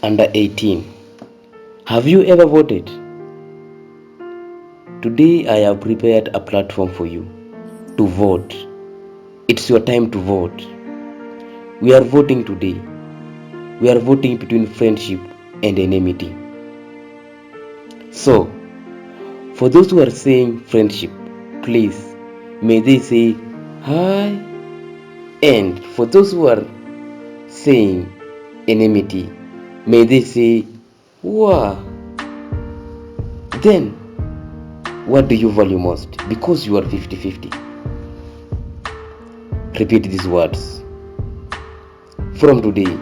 under 18. Have you ever voted? Today I have prepared a platform for you to vote. It's your time to vote. We are voting today. We are voting between friendship and enmity. So, for those who are saying friendship, please, may they say hi. And for those who are saying enmity, may they say wow. Then, what do you value most? Because you are 50-50. Repeat these words. From today,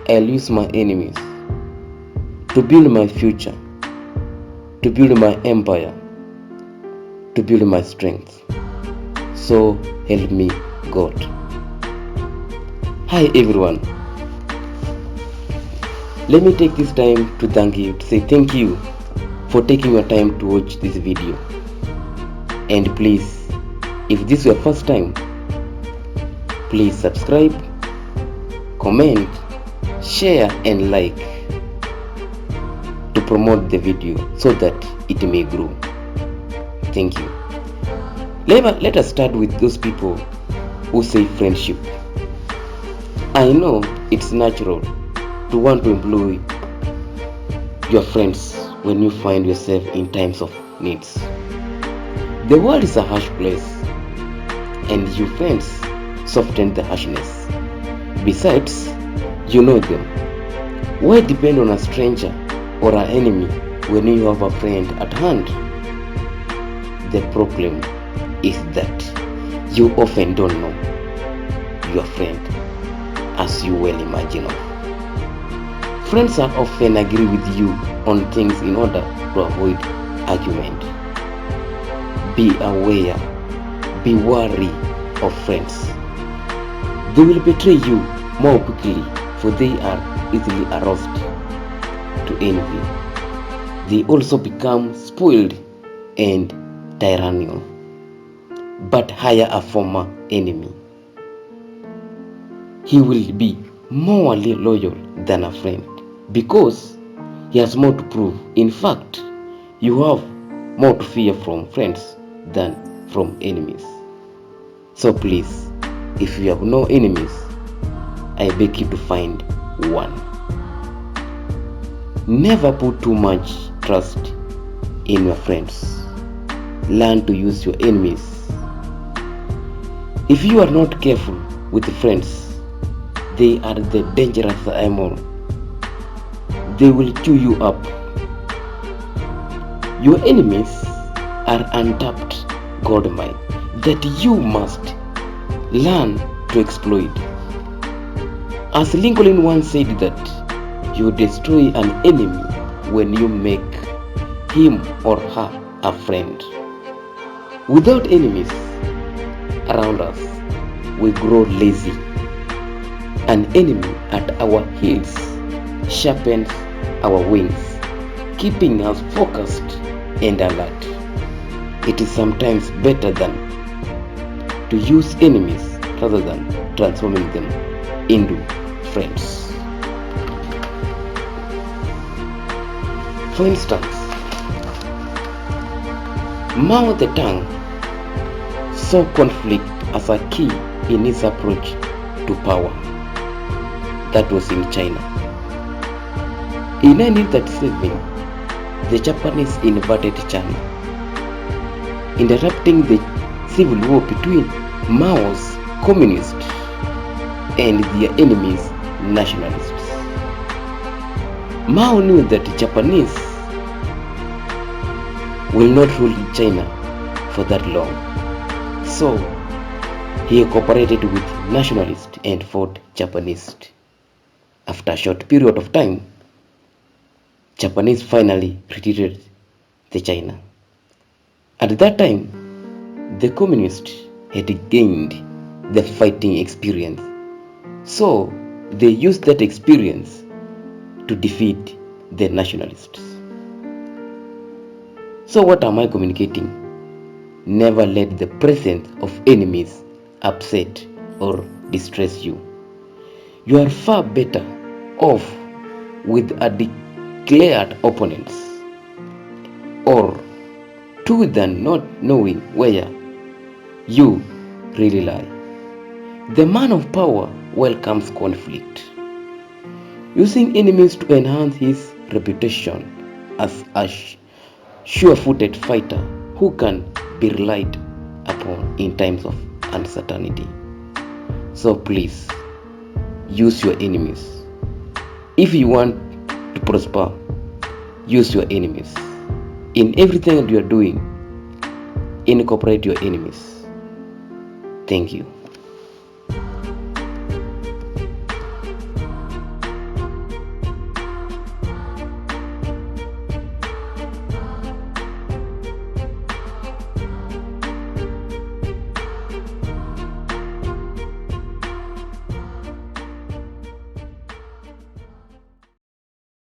I'll use my enemies to build my future, to build my empire, to build my strength. So help me God. Hi everyone. Let me take this time to thank you, to say thank you for taking your time to watch this video. And please, if this is your first time, please subscribe, comment, share and like to promote the video so that it may grow. Thank you. Let us start with those people who say friendship. I know it's natural to want to employ your friends when you find yourself in times of needs. The world is a harsh place, and your friends soften the harshness. Besides, you know them. Why depend on a stranger or an enemy when you have a friend at hand? The problem is that you often don't know your friend as you well imagine of. Friends are often agree with you on things in order to avoid argument. Be aware, be wary of friends. They will betray you more quickly, for they are easily aroused to envy. They also become spoiled and tyrannical, but hire a former enemy. He will be more loyal than a friend because he has more to prove. In fact, you have more to fear from friends than from enemies. So please, if you have no enemies, I beg you to find one. Never put too much trust in your friends. Learn to use your enemies. If you are not careful with friends, they are the dangerous animal. They will chew you up. Your enemies are untapped gold mine that you must learn to exploit. As Lincoln once said that you destroy an enemy when you make him or her a friend. Without enemies around us, we grow lazy. An enemy at our heels sharpens our wings, keeping us focused and alert. It is sometimes better than to use enemies rather than transforming them into friends. For instance, Mao Zedong saw conflict as a key in his approach to power. That was in China. In 1937, the Japanese invaded China, interrupting the civil war between Mao's communists and their enemies, nationalists. Mao knew that the Japanese will not rule China for that long, so he cooperated with nationalists and fought Japanese. After a short period of time, Japanese finally retreated to China. At that time, the communists had gained the fighting experience, so they used that experience to defeat the nationalists. So what am I communicating? Never let the presence of enemies upset or distress you. You are far better off with a declared opponents, or two than not knowing where you really lie. The man of power welcomes conflict, using enemies to enhance his reputation as a sure-footed fighter who can be relied upon in times of uncertainty. So please, use your enemies. If you want to prosper, use your enemies. In everything that you are doing, incorporate your enemies. Thank you.